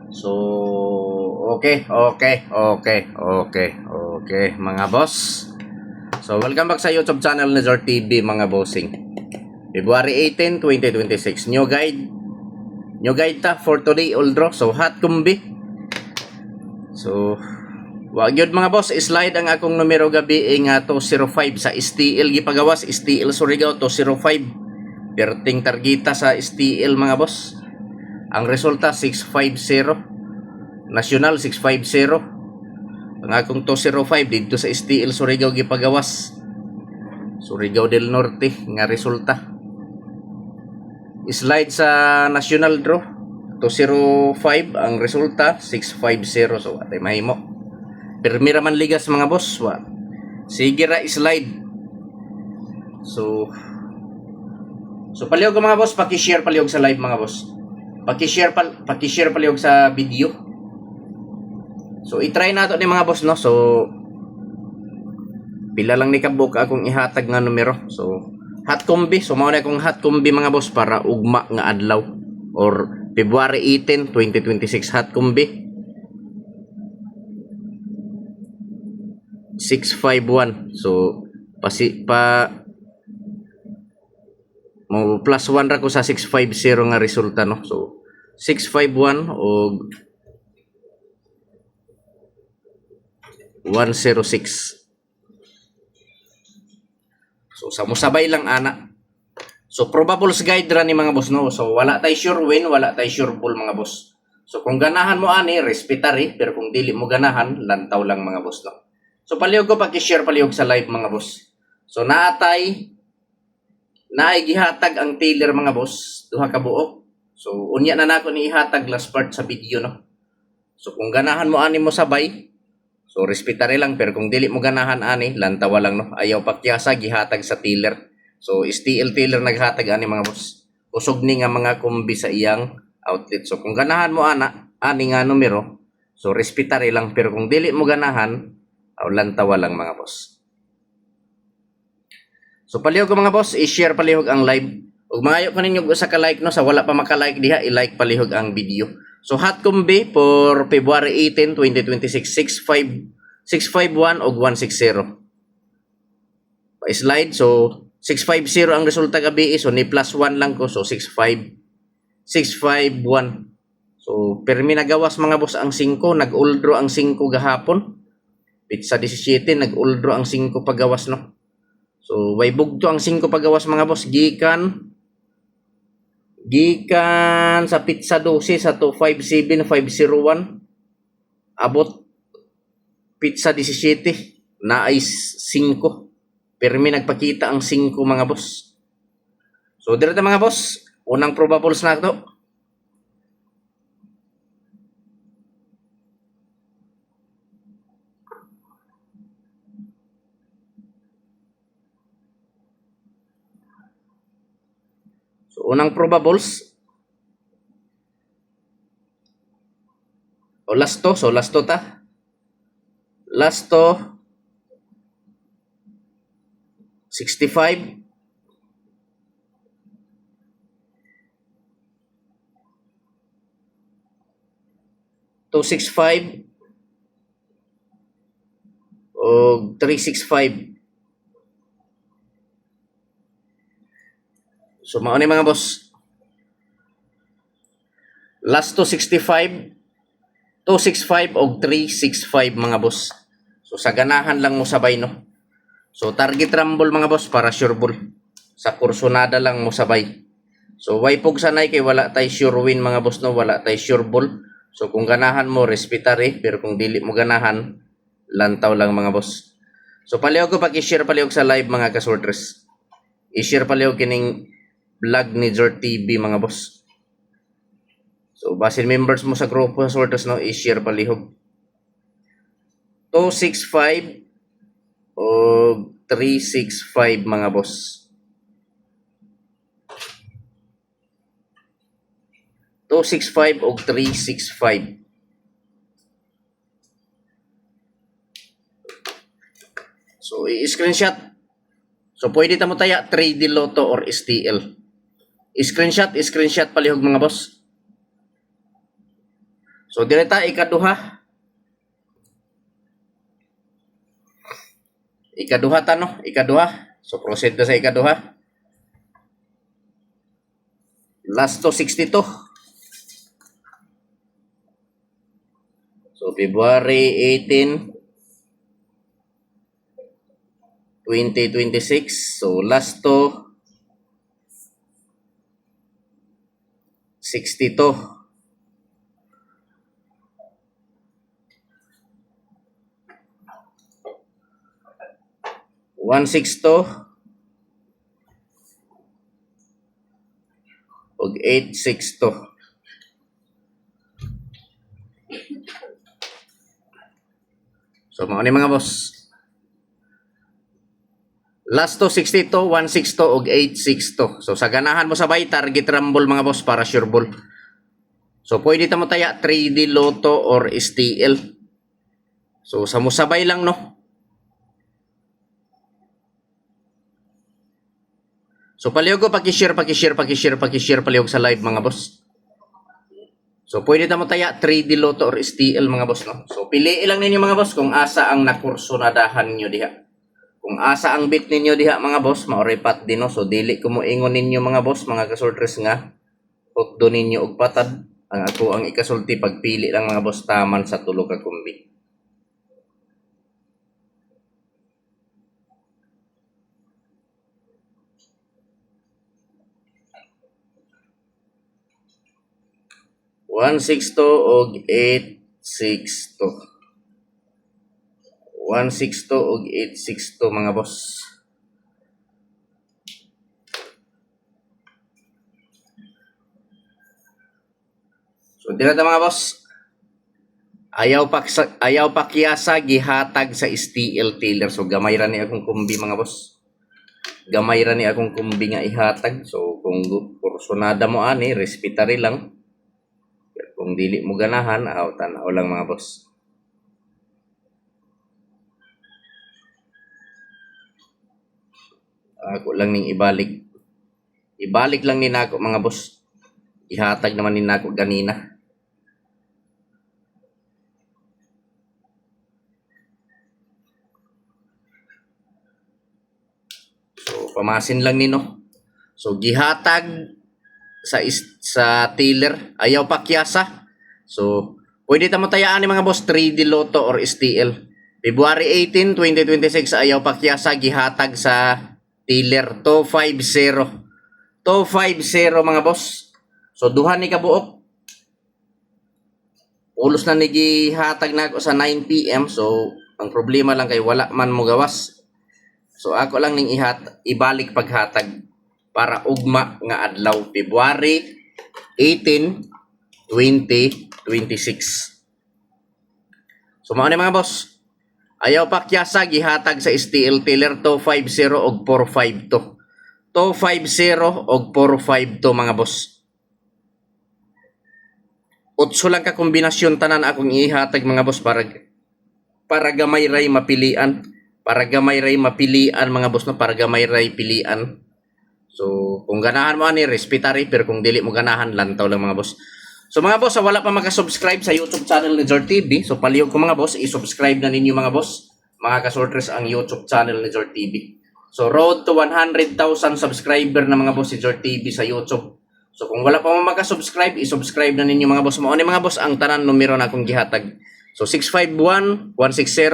So, okay, mga boss. So, welcome back sa YouTube channel ni Zor TV, mga bossing. February 18, 2026. New guide ta for today, Oldro. So, hot kumbi. So, wag yun mga boss, slide ang akong numero gabi nga 205 sa STL gipagawas, STL Surigao 205. Perting targeta sa STL mga boss. Ang resulta 650. National 650. Ang akong 205 dito sa STL Surigao gipagawas. Surigao del Norte nga resulta. Slide sa national draw 205, ang resulta 650. So atay mahimo. Permira man ligas mga boss. Sige ra slide. So palihog mga boss, paki-share palihog sa live mga boss. Paki-share palihog sa video. So i-try nato ni mga boss no. So pila lang ni kabuk akong ihatag nga numero. So hot combi, so mao na akong hot combi mga boss para ugma nga adlaw or February 18, 2026 hot combi. 651. So mo plus 1 ra ko sa 650 nga resulta no. So 651 o 106. So sa musabay lang ana. So probables guide ra ni mga boss no. So wala tay sure win, wala tay sure pull mga boss. So kung ganahan mo ani, respetary, pero kung dili mo ganahan, lantaw lang mga boss no. So palihog ko paki-share palihog sa live mga boss. So naay gihatag ang Taylor mga boss, duha ka buok. So unya na nako ni ihatag last part sa video no. So kung ganahan mo ani mo sabay, so respetary lang, pero kung dili mo ganahan ani, lantawa lang no. Ayaw pakyasa gihatag sa Taylor. So STL Taylor naghatag ani mga boss. Kusog ni nga mga kombi sa iyang outlet. So kung ganahan mo ani nga numero, so respetary lang, pero kung dili mo ganahan, lantawa lang mga boss. So palihog ko mga boss, i-share palihog ang live. Ug maayo ko ninyo usa ka like no, sa wala pa maka-like diha, i-like palihog ang video. So hot combi for February 18, 2026 651 og 160. Pa-slide, so 650 ang resulta gabi, so ni plus 1 lang ko, so 651. So permi nagawas mga boss ang 5, nag-uldro ang 5 gahapon. Pizza 17, nag-uldro ang 5 pagawas no. So way bugto ang 5 pagawas mga boss, gikan sa pizza 12 sa 257501, abot pizza 17 na ay 5. Permi nagpakita ang 5 mga boss. So dito mga boss, unang probables na ito. So unang probables o last to, so last to ta. Last to 65 265 o 365. So mao ni mga boss. Last to 65, 265 o 365 mga boss. So sa ganahan lang mo sabay no. So target rumble mga boss para sure ball. Sa kursonada lang mo sabay. So way pog sanay kay wala tay sure win mga boss no, wala tay sure ball. So kung ganahan mo respetary, pero kung dili mo ganahan, lantaw lang mga boss. So palihog ko paki-share palihog sa live mga kasorters. I-share palihog kining vlog ni Zor TV mga boss. So basin members mo sa grupo sa sorters no, i-share palihog. 265 o 365 mga boss. 265 o 365. So i-screenshot. So pwede tamo taya 3D Lotto or STL. Screenshot palihog mga boss. So direta ikaduha. Ikaduha ta no, ikaduha. So proceed ta sa ikaduha. Last to 62. So February 18, 2026. So last to 62. One sixto og 8/6. So mao ni mga boss. Last to 62, 1/6 og 8/6. So sa ganahan mo sabay target rumble mga boss para sure ball. So pwede ta mo taya 3D Lotto or STL. So sa mo sabay lang no. So palihog ko paki-share palihog sa live mga boss. So pwede ta mo taya 3D Lotto or STL mga boss no. So pili lang ninyo mga boss kung asa ang nakursunadahan niyo diha. Kung asa ang bit ninyo diha mga boss, maoripat din no. So dili ko mo ingon ninyo mga boss, mga kasultres nga hotdo ninyo og patad. Ang ako ang ikasulti pagpili lang mga boss taman sa tulo ka kumbi. One sixto og 8/6. 1/6 og 8/6 mga boss. So dira ta mga boss. Ayaw pa kiyasa gihatag sa STL Taylor. So gamay ra ni akong kumbi mga boss. Gamay ra ni akong kumbi nga ihatag. So kung kursunada mo ani, respetary lang. Kung dili mo ganahan, tanaw lang mga boss. Ako lang ning ibalik. Ibalik lang ni nako mga boss. Ihatag naman ni nako ganina. So pamasin lang nino. So gihatag sa Taylor, ayaw pa kiyasa. So pwede ta mo tayaan ni mga boss 3D Lotto or STL. February 18, 2026 ayaw pa kiyasa gihatag sa Taylor 250. 250 mga boss. So duha ni kabuok. Ulos na ni gihatag na ako sa 9 PM. So ang problema lang kay wala man mo gawas. So ako lang ning ibalik paghatag para ugma nga adlaw February 18, 2026. So mao ni mga boss. Ayaw pa kiyasa gihatag sa STL Taylor 250 og 452. 250 og 452 mga boss. Utso lang ka kombinasyon tanan akong ihatag mga boss para gamay ray mapilian. Para gamay ray mapilian mga boss no, para gamay ray pilian. So kung ganahan mo ani respetary, pero kung dili mo ganahan lantaw lang mga boss. So mga boss, wala pa maka-subscribe sa YouTube channel ni Jor TV. So palihog ko mga boss, i-subscribe na ninyo mga boss. Mga kasortres ang YouTube channel ni Jor TV. So road to 100,000 subscriber na mga boss si Jor TV sa YouTube. So kung wala pa mo maka-subscribe, i-subscribe na ninyo mga boss. Mao ni mga boss ang tanan numero na akong gihatag. So 651-160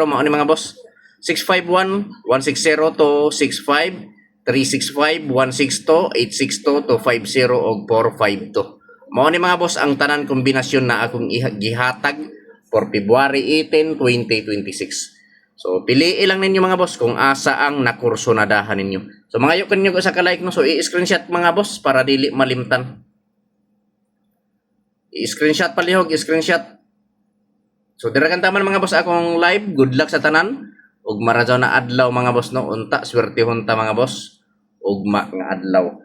mao ni mga boss. 651-160 to 65 365 162 862 to 50 og 452. Mao ni mga boss ang tanan kombinasyon na akong gihatag for February 18, 2026. So piliin lang ninyo mga boss kung asa ang nakursunadahan ninyo. So mga yun nyo sa ka-like no. So i-screenshot mga boss para dili malimtan. I-screenshot palihog, i-screenshot. So dira kan taman mga boss akong live. Good luck sa tanan. Ug marajaw na adlaw mga boss no. Unta swertehon ta mga boss. Ugma nga adlaw.